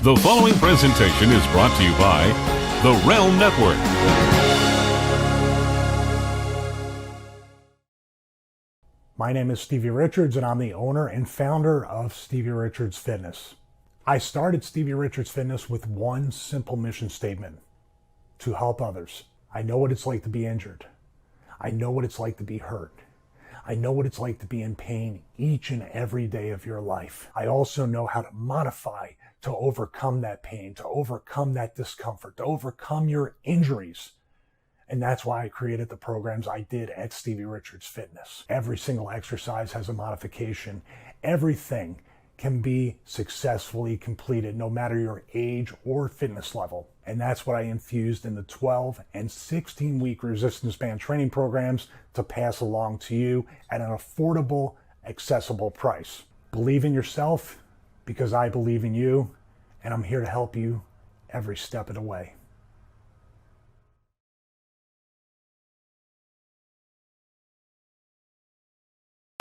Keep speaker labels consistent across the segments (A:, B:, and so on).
A: The following presentation is brought to you by The Realm Network.
B: My name is Stevie Richards, and I'm the owner and founder of Stevie Richards Fitness. I started Stevie Richards Fitness with one simple mission statement: to help others. I know what it's like to be injured. I know what it's like to be hurt. I know what it's like to be in pain each and every day of your life. I also know how to modify to overcome that pain, to overcome that discomfort, to overcome your injuries. And that's why I created the programs I did at Stevie Richards Fitness. Every single exercise has a modification. Everything can be successfully completed, no matter your age or fitness level. And that's what I infused in the 12 and 16-week resistance band training programs to pass along to you at an affordable, accessible price. Believe in yourself, because I believe in you, and I'm here to help you every step of the way.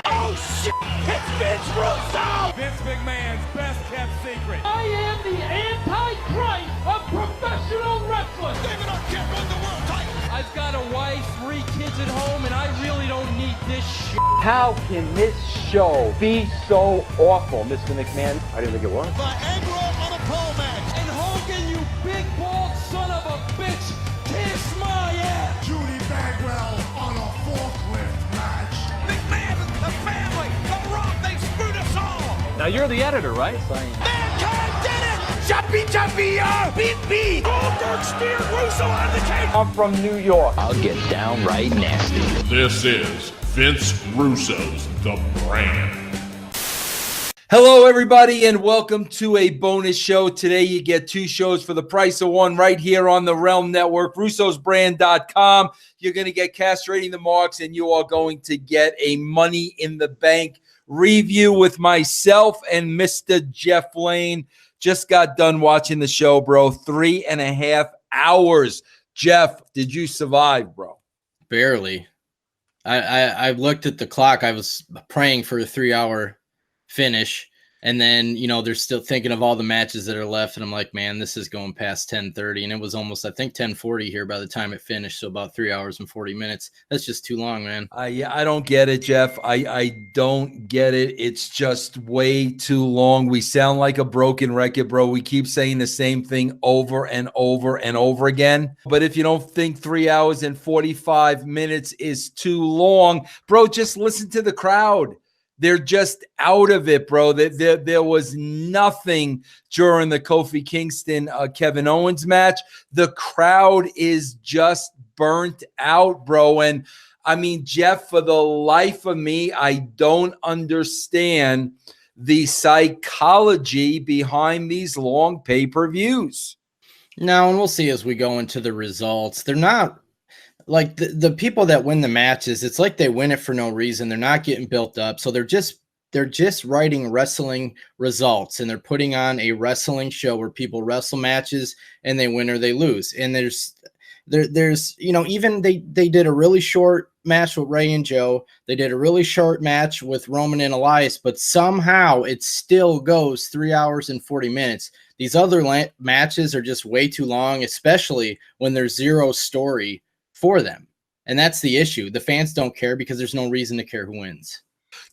C: Oh shit! It's Vince Russo!
D: Vince McMahon's best kept secret.
E: I am the Antichrist of professional wrestling.
C: David Arquette won the world title.
E: I've got a wife, 3 kids at home, and I really don't need this shit.
F: How can this show be so awful, Mr. McMahon? I didn't think it was.
C: Viagra on a pole match.
E: And Hogan, you big bald son of a bitch, kiss my ass.
C: Judy Bagwell on a forklift match. McMahon, the family, the Rock, they screwed us all.
F: Now you're the editor, right?
C: Mankind did it! WWE, beat me! Goldberg steered Russo out of the cage.
F: I'm from New York.
G: I'll get downright nasty.
A: This is Vince Russo's The Brand.
H: Hello, everybody, and welcome to a bonus show. Today, you get 2 shows for the price of one right here on the Realm Network, russosbrand.com. You're going to get Castrating the Marks, and you are going to get a Money in the Bank review with myself and Mr. Jeff Lane. Just got done watching the show, bro. 3.5 hours. Jeff, did you survive, bro?
I: Barely. I looked at the clock. I was praying for a 3-hour finish, and then they're still thinking of all the matches that are left, and I'm like, man, this is going past 10:30, and it was almost, I think, 10:40 here by the time it finished, so about 3 hours and 40 minutes. That's just too long, man.
H: I don't get it, Jeff. I don't get it. It's just way too long. We sound like a broken record, bro. We keep saying the same thing over and over and over again. But if you don't think 3 hours and 45 minutes is too long, bro, just listen to the crowd. They're just out of it, bro. There was nothing during the Kofi Kingston Kevin Owens match. The crowd is just burnt out, bro. And I mean, Jeff, for the life of me, I don't understand the psychology behind these long pay-per-views.
I: No, and we'll see as we go into the results. They're not like the people that win the matches. It's like they win it for no reason. They're not getting built up. So they're just writing wrestling results, and they're putting on a wrestling show where people wrestle matches and they win or they lose. And there's even they did a really short match with Ray and Joe. They did a really short match with Roman and Elias, but somehow it still goes 3 hours and 40 minutes. These other matches are just way too long, especially when there's zero story for them. And that's the issue. The fans don't care because there's no reason to care who wins.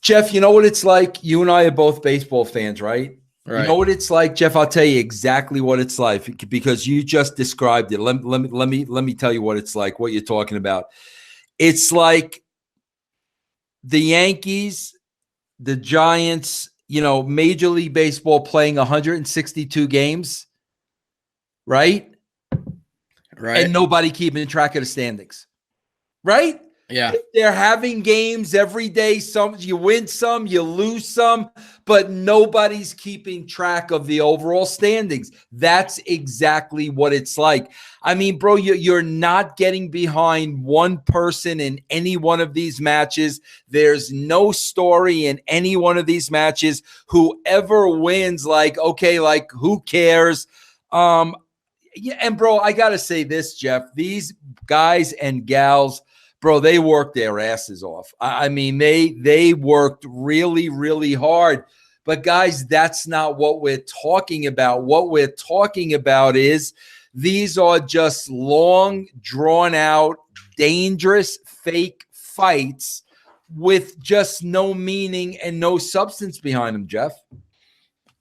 H: Jeff, you know what it's like? You and I are both baseball fans, right? You know what it's like, Jeff? I'll tell you exactly what it's like because you just described it. Let me tell you what it's like, what you're talking about. It's like the Yankees, the Giants, Major League Baseball playing 162 games, right? Right. And nobody keeping track of the standings. Right?
I: Yeah.
H: They're having games every day. Some you win some, you lose some, but nobody's keeping track of the overall standings. That's exactly what it's like. I mean, bro, you're not getting behind one person in any one of these matches. There's no story in any one of these matches. Whoever wins, who cares? Yeah, and bro, I gotta say this, Jeff. These guys and gals, bro, they worked their asses off. I mean, they worked really, really hard. But guys, that's not what we're talking about. What we're talking about is these are just long, drawn out, dangerous, fake fights with just no meaning and no substance behind them, Jeff.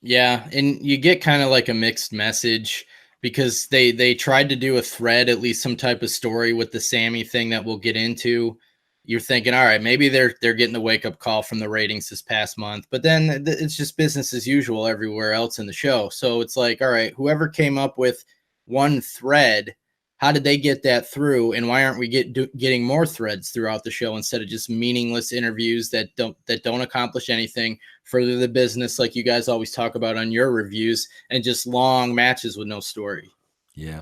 I: Yeah, and you get kind of like a mixed message because they tried to do a thread, at least some type of story with the Sammy thing that we'll get into. You're thinking, all right, maybe they're getting the wake up call from the ratings this past month, but then it's just business as usual everywhere else in the show. So it's like, all right, whoever came up with one thread, how did they get that through, and why aren't we getting more threads throughout the show instead of just meaningless interviews that don't accomplish anything, further the business like you guys always talk about on your reviews, and just long matches with no story?
H: Yeah.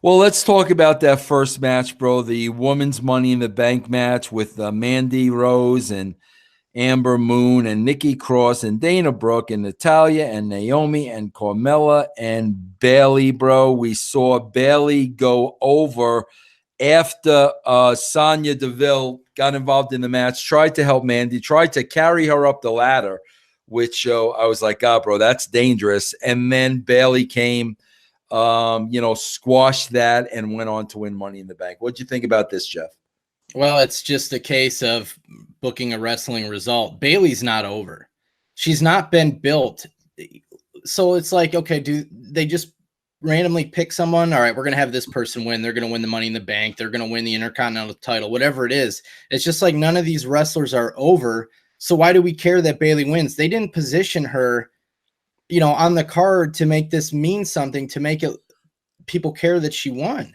H: Well, let's talk about that first match, bro. The women's Money in the Bank match with Mandy Rose and Amber Moon and Nikki Cross and Dana Brooke and Natalya and Naomi and Carmella and Bayley, bro. We saw Bayley go over after Sonya Deville got involved in the match, tried to help Mandy, tried to carry her up the ladder, which I was like, God, bro, that's dangerous. And then Bayley came, squashed that and went on to win Money in the Bank. What'd you think about this, Jeff?
I: Well, it's just a case of booking a wrestling result. Bayley's not over. She's not been built. So it's like, okay, do they just randomly pick someone? All right, we're going to have this person win. They're going to win the Money in the Bank. They're going to win the Intercontinental title, whatever it is. It's just like none of these wrestlers are over. So why do we care that Bayley wins? They didn't position her, on the card to make this mean something, to make it people care that she won.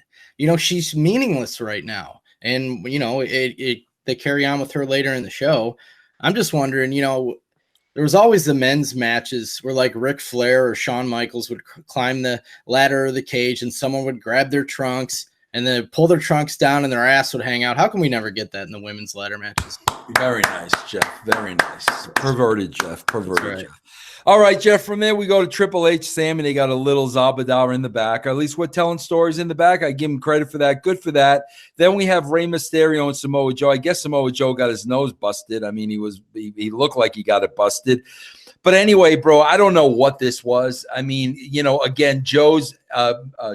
I: She's meaningless right now. And, they carry on with her later in the show. I'm just wondering, there was always the men's matches where like Ric Flair or Shawn Michaels would climb the ladder or the cage and someone would grab their trunks and then pull their trunks down and their ass would hang out. How come we never get that in the women's ladder matches?
H: Very nice, Jeff. Very nice. Perverted, Jeff. Perverted,
I: right.
H: Jeff. All right, Jeff, from there we go to Triple H, Sam, and they got a little Zabadar in the back. Or at least we're telling stories in the back. I give him credit for that. Good for that. Then we have Rey Mysterio and Samoa Joe. I guess Samoa Joe got his nose busted. I mean, he looked like he got it busted. But anyway, bro, I don't know what this was. I mean, again, Joe's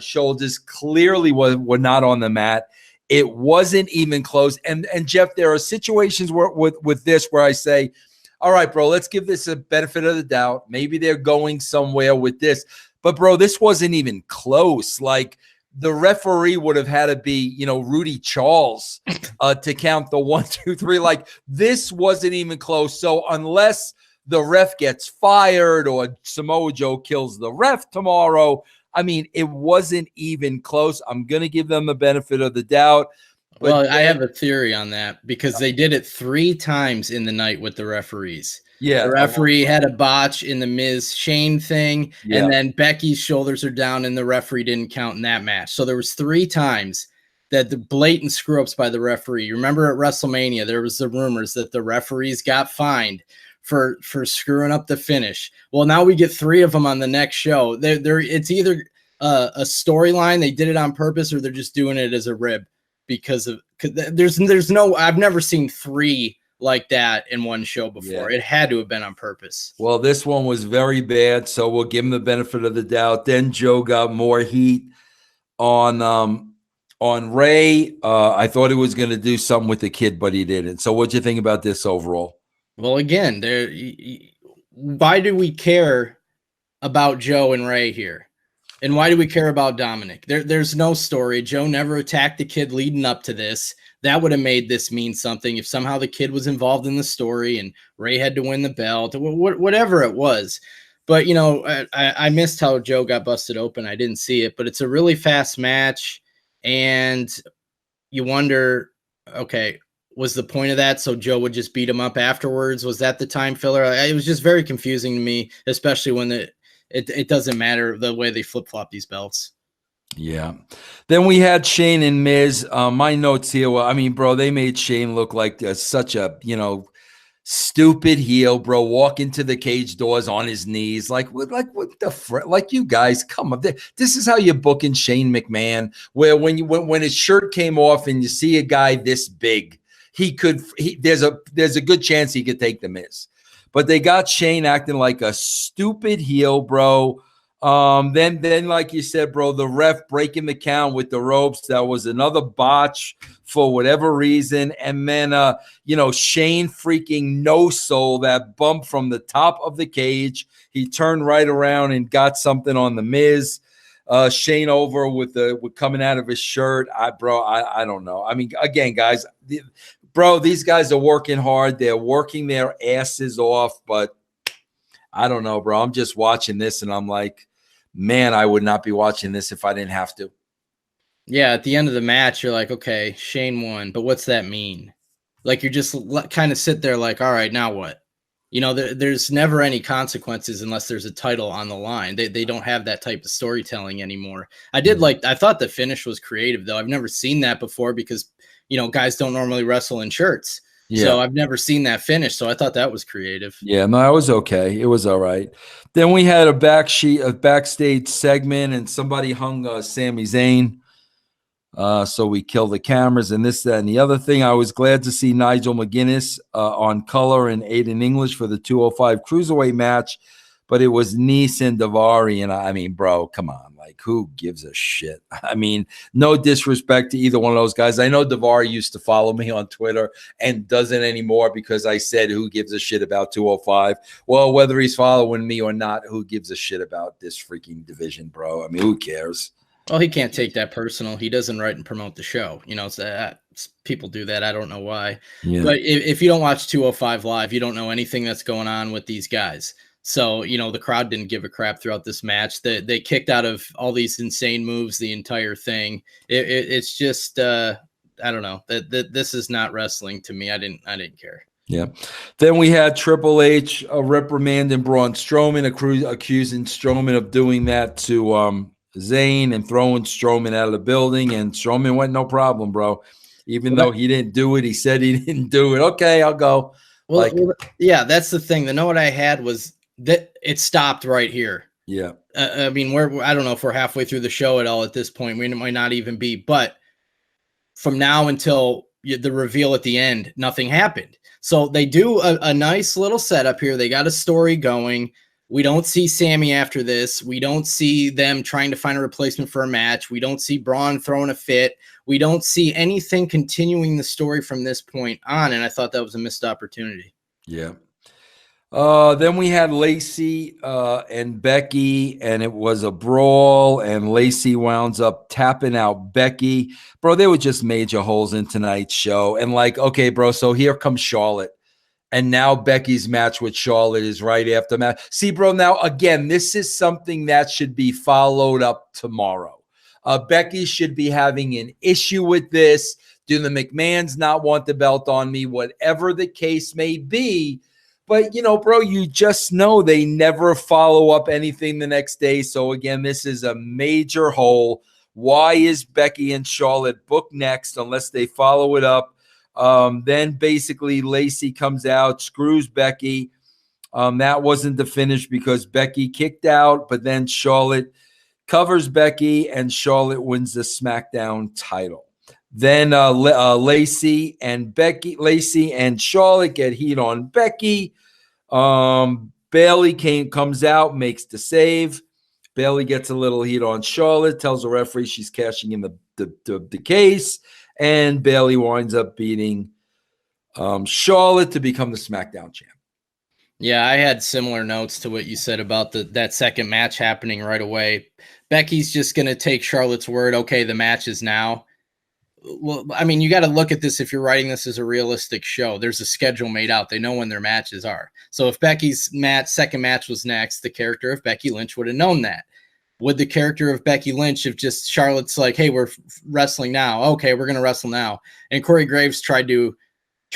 H: shoulders clearly were not on the mat. It wasn't even close. And Jeff, there are situations where with this where I say, all right, bro, let's give this a benefit of the doubt. Maybe they're going somewhere with this. But, bro, this wasn't even close. Like, the referee would have had to be, Rudy Charles to count the 1, 2, 3. Like, this wasn't even close. So unless the ref gets fired or Samoa Joe kills the ref tomorrow, I mean, it wasn't even close. I'm going to give them the benefit of the doubt.
I: Well, I have a theory on that because they did it 3 times in the night with the referees.
H: Yeah.
I: The referee had a botch in the Miz Shane thing, and then Becky's shoulders are down and the referee didn't count in that match. So there was 3 times that the blatant screw-ups by the referee. You remember at WrestleMania, there was the rumors that the referees got fined for screwing up the finish. Well, now we get 3 of them on the next show. It's either a storyline, they did it on purpose, or they're just doing it as a rib. Because there's no, I've never seen 3 like that in one show before. It had to have been on purpose.
H: Well, this one was very bad, so we'll give him the benefit of the doubt. Then Joe got more heat on Ray. I thought he was going to do something with the kid, but he didn't. So what'd you think about this overall?
I: Well, again, why do we care about Joe and Ray here? And why do we care about Dominic? There's no story. Joe never attacked the kid leading up to this. That would have made this mean something if somehow the kid was involved in the story and Ray had to win the belt, whatever it was. But, I missed how Joe got busted open. I didn't see it, but it's a really fast match. And you wonder, okay, was the point of that so Joe would just beat him up afterwards? Was that the time filler? It was just very confusing to me, especially when it doesn't matter the way they flip-flop these belts.
H: Yeah. Then we had Shane and Miz. My notes here were, I mean, bro, they made Shane look like such a, stupid heel, bro, walk into the cage doors on his knees. Like what the frick? Like, you guys, come on. This is how you're booking Shane McMahon, where when his shirt came off and you see a guy this big, there's a good chance he could take the Miz. but they got Shane acting like a stupid heel, bro. Then like you said, bro, the ref breaking the count with the ropes. That was another botch for whatever reason. And then, Shane freaking no-soul that bump from the top of the cage. He turned right around and got something on the Miz. Shane over with coming out of his shirt. I don't know. I mean, again, guys, these guys are working hard. They're working their asses off, but I don't know, bro. I'm just watching this and I'm like, man, I would not be watching this if I didn't have to.
I: Yeah, at the end of the match, you're like, okay, Shane won, but what's that mean? Like, you're just kind of sit there like, all right, now what? There's never any consequences unless there's a title on the line. They don't have that type of storytelling anymore. I thought the finish was creative, though. I've never seen that before because, guys don't normally wrestle in shirts. Yeah. So I've never seen that finish. So I thought that was creative.
H: Yeah, no, it was okay. It was all right. Then we had a backstage segment, and somebody hung Sami Zayn. So we killed the cameras and this, that, and the other thing. I was glad to see Nigel McGuinness on color and Aiden English for the 205 Cruiserweight match, but it was Nice and Daivari. And I mean, bro, come on. Like, who gives a shit? I mean, no disrespect to either one of those guys. I know Daivari used to follow me on Twitter and doesn't anymore because I said, who gives a shit about 205? Well, whether he's following me or not, who gives a shit about this freaking division, bro? I mean, who cares?
I: Well, he can't take that personal. He doesn't write and promote the show. People do that. I don't know why. Yeah. But if you don't watch 205 Live, you don't know anything that's going on with these guys. So, the crowd didn't give a crap throughout this match. They kicked out of all these insane moves, the entire thing. It's just, I don't know. This is not wrestling to me. I didn't care.
H: Yeah. Then we had Triple H reprimanding Braun Strowman, accusing Strowman of doing that to Zayn and throwing Strowman out of the building. And Strowman went, no problem, bro. Even though he didn't do it, he said he didn't do it. Okay, I'll go.
I: Well, yeah, that's the thing. The note I had was that it stopped right here.
H: Yeah.
I: I mean, I don't know if we're halfway through the show at all at this point. We might not even be. But from now until the reveal at the end, nothing happened. So they do a nice little setup here. They got a story going. We don't see Sammy after this. We don't see them trying to find a replacement for a match. We don't see Braun throwing a fit. We don't see anything continuing the story from this point on, and I thought that was a missed opportunity.
H: Yeah. Then we had Lacey and Becky, and it was a brawl, and Lacey wounds up tapping out Becky. Bro, they were just major holes in tonight's show. And like, okay, bro, so here comes Charlotte. And now Becky's match with Charlotte is right after match. See, bro, now, again, this is something that should be followed up tomorrow. Becky should be having an issue with this. Do the McMahons not want the belt on me? Whatever the case may be. But, bro, you just know they never follow up anything the next day. So, again, this is a major hole. Why is Becky and Charlotte booked next unless they follow it up? Then basically Lacey comes out, screws Becky. That wasn't the finish because Becky kicked out, but then Charlotte covers Becky and Charlotte wins the SmackDown title. Then Lacey and Charlotte get heat on Becky. Bayley comes out, makes the save. Bayley gets a little heat on Charlotte, tells the referee she's cashing in the case. And Bayley winds up beating Charlotte to become the SmackDown champ.
I: Yeah, I had similar notes to what you said about that second match happening right away. Becky's just going to take Charlotte's word. Okay, the match is now. Well, I mean, you got to look at this if you're writing this as a realistic show. There's a schedule made out. They know when their matches are. So if Becky's second match was next, the character of Becky Lynch would have known that. Would the character of Becky Lynch have just Charlotte's like, hey, we're wrestling now. Okay, we're going to wrestle now. And Corey Graves tried to,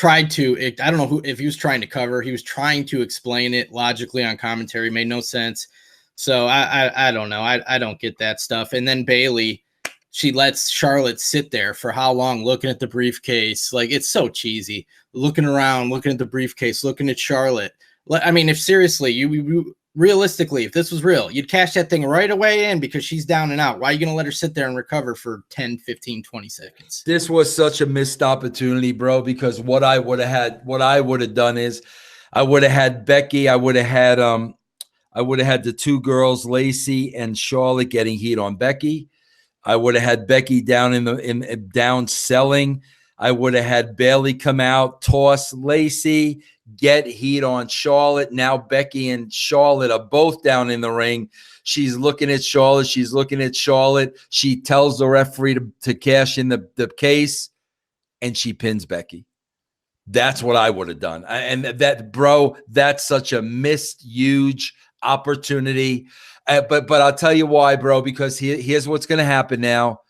I: I don't know if he was trying to cover. He was trying to explain it logically on commentary. Made no sense. So I don't know. I don't get that stuff. And then Bayley, she lets Charlotte sit there for how long looking at the briefcase. Like, it's so cheesy. Looking around, looking at the briefcase, looking at Charlotte. I mean, if seriously, you realistically, if this was real, you'd cash that thing right away in because she's down and out. Why are you going to let her sit there and recover for 10, 15, 20 seconds?
H: This was such a missed opportunity, bro, because what I would have done is I would have had Becky. I would have had the two girls, Lacey and Charlotte, getting heat on Becky. I would have had Becky down down selling. I would have had Bayley come out, toss Lacey, get heat on Charlotte. Now Becky and Charlotte are both down in the ring. She's looking at Charlotte. She's looking at Charlotte. She tells the referee to cash in the case, and she pins Becky. That's what I would have done. And that's such a missed huge opportunity. But I'll tell you why, bro, because here's what's going to happen now.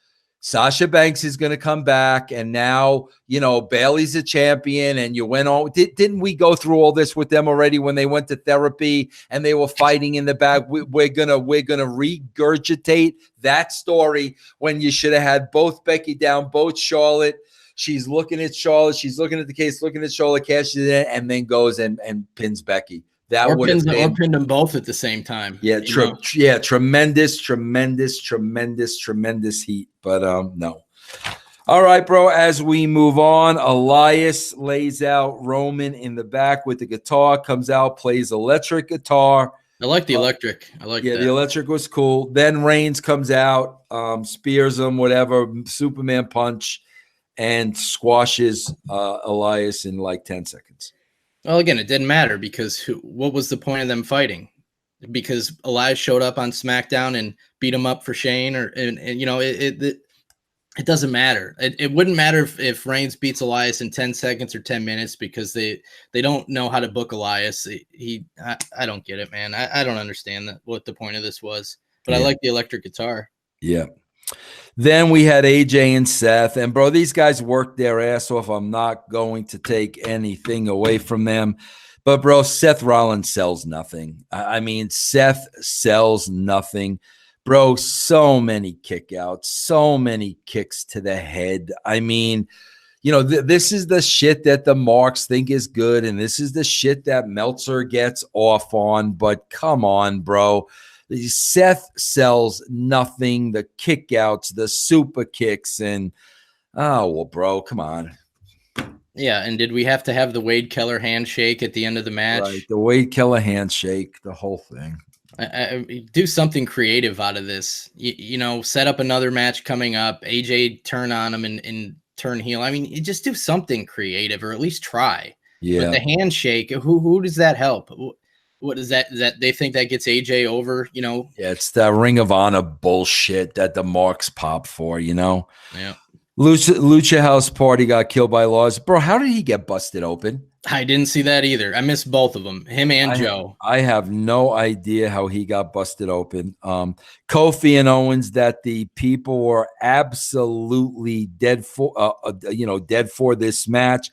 H: Sasha Banks is going to come back, and now, Bayley's a champion, and you went on. Didn't we go through all this with them already when they went to therapy and they were fighting in the back? We're gonna regurgitate that story when you should have had both Becky down, both Charlotte. She's looking at Charlotte. She's looking at the case, looking at Charlotte, cashes it in, and then goes and pins Becky. Or pinned
I: them both at the same time.
H: Yeah, tremendous heat. But no. All right, bro. As we move on, Elias lays out Roman in the back with the guitar, comes out, plays electric guitar.
I: I like the electric. I like that.
H: The electric was cool. Then Reigns comes out, spears him, whatever, Superman punch, and squashes Elias in like 10 seconds.
I: Well, again, it didn't matter because what was the point of them fighting? Because Elias showed up on SmackDown and beat him up for Shane, it doesn't matter. It wouldn't matter if Reigns beats Elias in 10 seconds or 10 minutes because they don't know how to book Elias. I don't get it, man. I don't understand what the point of this was, but I like the electric guitar.
H: Yeah. Then we had AJ and Seth, and bro, these guys worked their ass off. I'm not going to take anything away from them, but bro, Seth Rollins sells nothing. I mean, Seth sells nothing, bro. So many kickouts, so many kicks to the head. I mean, this is the shit that the marks think is good, and this is the shit that Meltzer gets off on. But come on, bro. Seth sells nothing. The kickouts, the super kicks, and bro, come on.
I: Yeah, and did we have to have the Wade Keller handshake at the end of the match?
H: Right, the Wade Keller handshake, the whole thing.
I: Do something creative out of this. Set up another match coming up. AJ turn on him and turn heel. I mean, you just do something creative, or at least try.
H: Yeah.
I: But the handshake, who does that help? What is that? Is that they think that gets AJ over? Yeah,
H: it's the Ring of Honor bullshit that the marks pop for.
I: Yeah.
H: Lucha House Party got killed by Laws, bro. How did he get busted open?
I: I didn't see that either. I missed both of them, him and Joe.
H: I have no idea how he got busted open. Kofi and Owens, that the people were absolutely dead for. Dead for this match.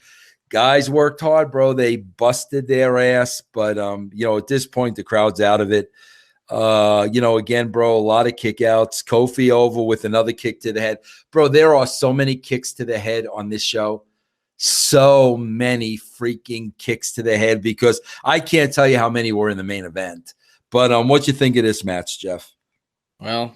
H: Guys worked hard, bro. They busted their ass, but at this point the crowd's out of it. Again, bro, a lot of kickouts. Kofi over with another kick to the head. Bro, there are so many kicks to the head on this show. So many freaking kicks to the head, because I can't tell you how many were in the main event. But what you think of this match, Jeff?
I: Well,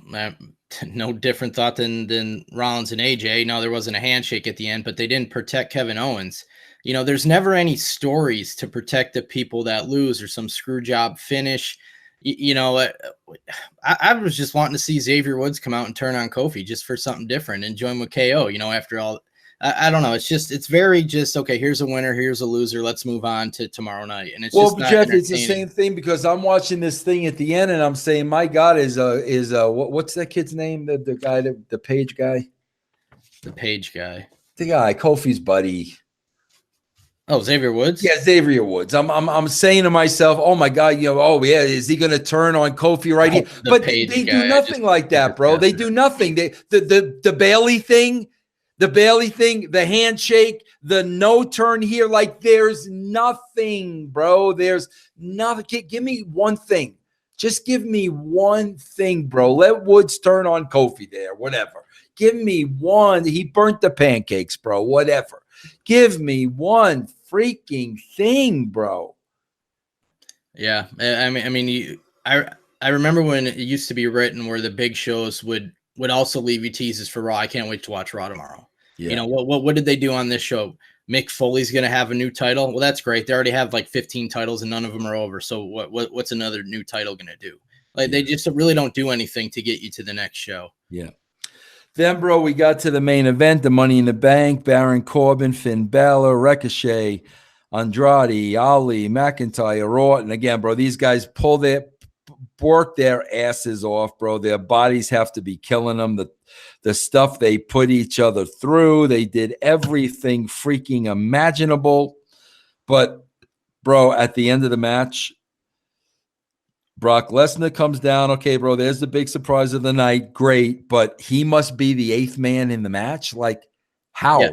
I: no different thought than Rollins and AJ. No, there wasn't a handshake at the end, but they didn't protect Kevin Owens. There's never any stories to protect the people that lose or some screw job finish. I was just wanting to see Xavier Woods come out and turn on Kofi just for something different and join with KO, after all. I don't know. It's very just, okay, here's a winner, here's a loser. Let's move on to tomorrow night. And it's just not
H: Jeff, it's the same thing, because I'm watching this thing at the end and I'm saying, my God, what's that kid's name? The guy, the Page guy?
I: The Page guy.
H: The guy, Kofi's buddy.
I: Oh, Xavier Woods?
H: Yeah, Xavier Woods. I'm saying to myself, oh my God, is he going to turn on Kofi right here? But they do nothing like that, bro. They do nothing. The Bayley thing, the handshake, the no turn here, like there's nothing, bro. There's nothing. Give me one thing. Just give me one thing, bro. Let Woods turn on Kofi there, whatever. Give me one. He burnt the pancakes, bro, whatever. Give me one freaking thing, bro.
I: Yeah, I remember when it used to be written where the big shows would also leave you teases for Raw. I can't wait to watch Raw tomorrow. Yeah. What did they do on this show? Mick Foley's going to have a new title. Well, that's great. They already have like 15 titles and none of them are over. So what's another new title going to do? Like they just really don't do anything to get you to the next show.
H: Yeah. Then, bro, we got to the main event, the Money in the Bank, Baron Corbin, Finn Balor, Ricochet, Andrade, Ali, McIntyre, Orton. Again, bro, these guys work their asses off, bro. Their bodies have to be killing them. The stuff they put each other through, they did everything freaking imaginable. But, bro, at the end of the match, Brock Lesnar comes down. Okay, bro, there's the big surprise of the night. Great, but he must be the 8th man in the match. Like, how? Yeah.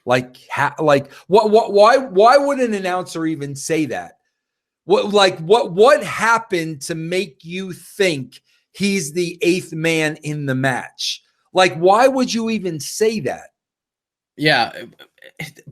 H: Like, what? Why would an announcer even say that? What happened to make you think he's the 8th man in the match? Like, why would you even say that?
I: Yeah,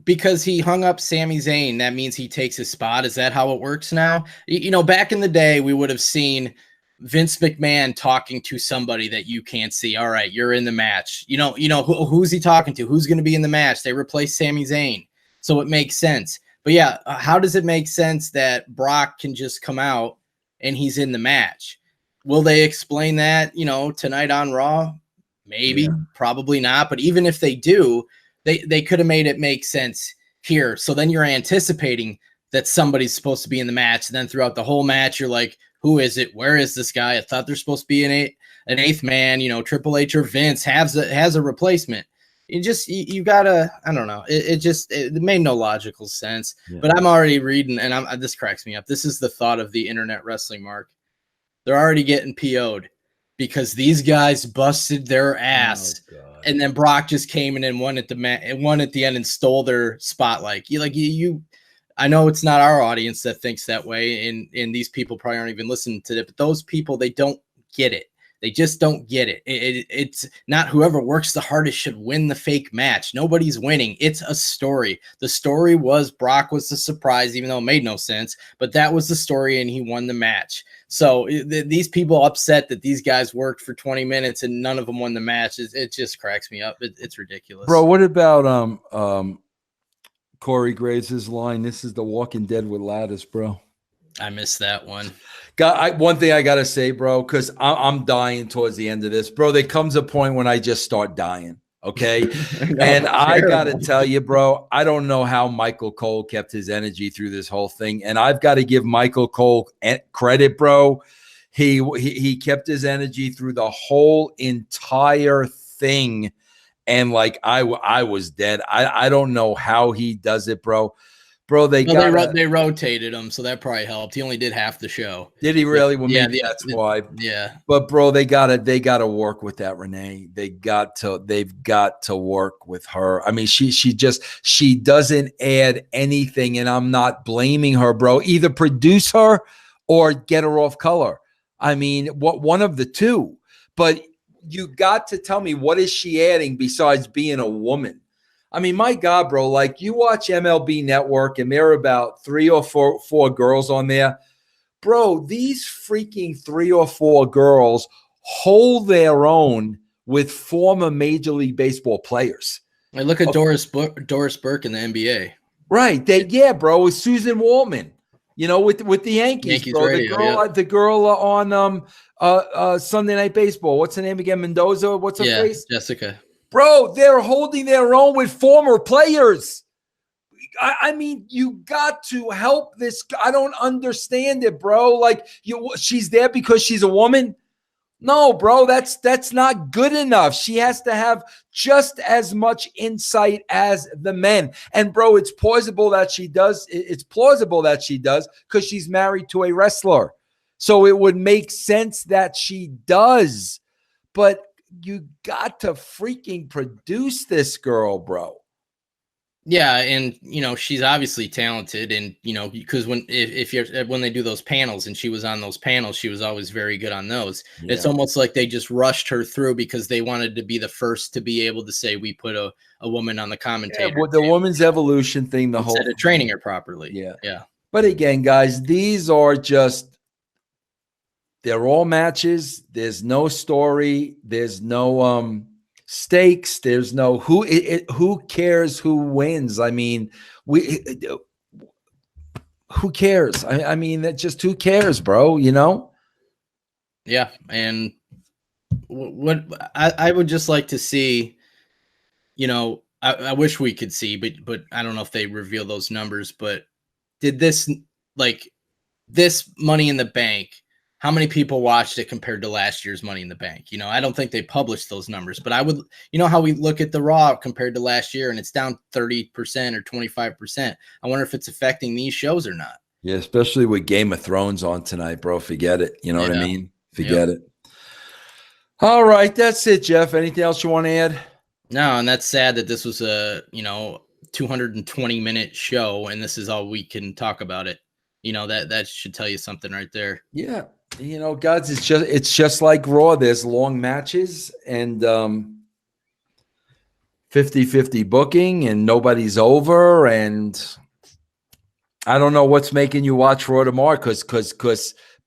I: because he hung up Sami Zayn. That means he takes his spot. Is that how it works now? You know, back in the day, we would have seen Vince McMahon talking to somebody that you can't see. All right, you're in the match. You know, who's he talking to? Who's going to be in the match? They replace Sami Zayn. So it makes sense. But yeah, how does it make sense that Brock can just come out and he's in the match? Will they explain that, tonight on Raw? Maybe, probably not. But even if they do, they could have made it make sense here. So then you're anticipating that somebody's supposed to be in the match. And then throughout the whole match, you're like, who is it? Where is this guy? I thought there's supposed to be an 8th man, Triple H or Vince has a replacement. You gotta, I don't know. It made no logical sense, but I'm already reading and this cracks me up. This is the thought of the internet wrestling, Mark. They're already getting PO'd because these guys busted their ass. Oh, and then Brock just came in and won at the end and stole their spotlight. I know it's not our audience that thinks that way. And these people probably aren't even listening to it, but those people, they don't get it. They just don't get it. It's not whoever works the hardest should win the fake match. Nobody's winning. It's a story. The story was Brock was the surprise, even though it made no sense. But that was the story, and he won the match. So these people upset that these guys worked for 20 minutes and none of them won the match. It just cracks me up. It's ridiculous.
H: Bro, what about Corey Graves' line? This is the Walking Dead with ladders, bro.
I: I missed that one.
H: One thing I got to say, bro, because I'm dying towards the end of this. Bro, there comes a point when I just start dying, okay? And I got to tell you, bro, I don't know how Michael Cole kept his energy through this whole thing. And I've got to give Michael Cole credit, bro. He kept his energy through the whole entire thing. And, like, I was dead. I don't know how he does it, bro. Bro, they
I: rotated him, so that probably helped. He only did half the show.
H: Did he really? Well, maybe that's why.
I: Yeah.
H: But bro, they gotta work with that Renee. They've got to work with her. I mean, she doesn't add anything, and I'm not blaming her, bro. Either produce her or get her off color. I mean, one of the two. But you got to tell me, what is she adding besides being a woman? I mean, my God, bro, like you watch MLB Network and there are about 3 or 4 girls on there. Bro, these freaking 3 or 4 girls hold their own with former Major League Baseball players.
I: I look at Doris Burke in the NBA.
H: Right. Bro, with Susan Waltman, with the Yankees bro.
I: Radio,
H: the girl on Sunday Night Baseball. What's her name again? Mendoza? What's her face?
I: Jessica.
H: Bro, they're holding their own with former players. I mean, you got to help this. I don't understand it, bro. Like, she's there because she's a woman? No, bro, that's not good enough. She has to have just as much insight as the men. And, bro, it's plausible that she does. It's plausible that she does because she's married to a wrestler. So it would make sense that she does. But you got to freaking produce this girl, bro.
I: Yeah, and she's obviously talented, and because when they do those panels, and she was on those panels, she was always very good on those. Yeah. It's almost like they just rushed her through because they wanted to be the first to be able to say we put a woman on the commentator.
H: Yeah, with the women's evolution thing,
I: instead of training her properly.
H: Yeah. But again, guys, these are they're all matches. There's no story. There's no stakes. There's no who cares who wins. I mean, who cares? I mean, that just who cares, bro? You know?
I: Yeah, and what I would just like to see, you know, I wish we could see, but I don't know if they reveal those numbers. But did this Money in the Bank? How many people watched it compared to last year's Money in the Bank? You know, I don't think they published those numbers, but I would, you know, how we look at the Raw compared to last year and it's down 30% or 25%. I wonder if it's affecting these shows or not.
H: Yeah, especially with Game of Thrones on tonight, bro. Forget it. You know what I mean? Forget it. All right, that's it, Jeff. Anything else you want to add?
I: No, and that's sad that this was a, 220-minute show and this is all we can talk about it. You know, that should tell you something right there.
H: Yeah. You know, guys, it's just like Raw. There's long matches and 50-50 booking and nobody's over. And I don't know what's making you watch Raw tomorrow because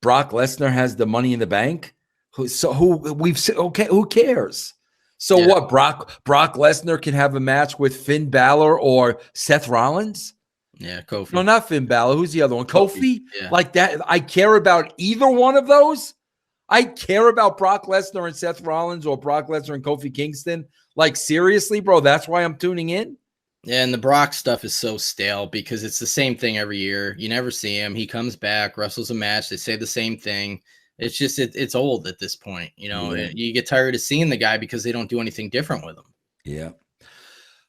H: Brock Lesnar has the Money in the Bank. Who cares? So what? Brock Lesnar can have a match with Finn Balor or Seth Rollins?
I: Yeah, Kofi.
H: No, not Finn Balor. Who's the other one? Kofi?
I: Yeah.
H: Like that. I care about either one of those. I care about Brock Lesnar and Seth Rollins or Brock Lesnar and Kofi Kingston. Like, seriously, bro, that's why I'm tuning in?
I: Yeah, and the Brock stuff is so stale because it's the same thing every year. You never see him. He comes back, wrestles a match. They say the same thing. It's just, it's old at this point. You know, You get tired of seeing the guy because they don't do anything different with him.
H: Yeah.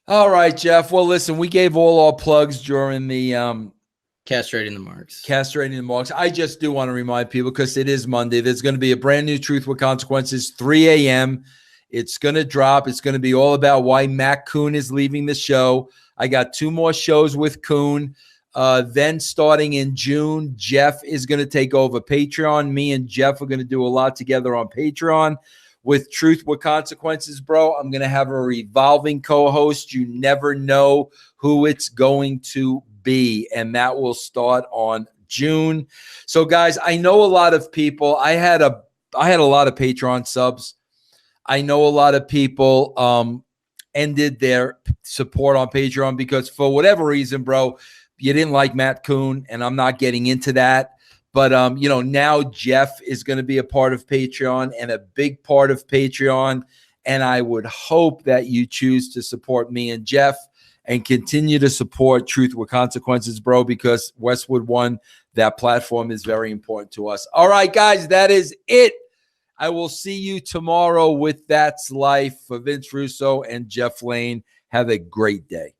H: All right, Jeff. Well, listen, we gave all our plugs during the
I: Castrating the Marks.
H: Castrating the Marks. I just do want to remind people because it is Monday. There's going to be a brand new Truth with Consequences, 3 a.m. It's going to drop. It's going to be all about why Matt Kuhn is leaving the show. I got 2 more shows with Kuhn. Then starting in June, Jeff is going to take over Patreon. Me and Jeff are going to do a lot together on Patreon. With Truth with Consequences, bro, I'm going to have a revolving co-host. You never know who it's going to be, and that will start on June. So, guys, I know a lot of people. I had a lot of Patreon subs. I know a lot of people ended their support on Patreon because for whatever reason, bro, you didn't like Matt Kuhn, and I'm not getting into that. But, now Jeff is going to be a part of Patreon and a big part of Patreon. And I would hope that you choose to support me and Jeff and continue to support Truth with Consequences, bro, because Westwood One, that platform is very important to us. All right, guys, that is it. I will see you tomorrow with That's Life for Vince Russo and Jeff Lane. Have a great day.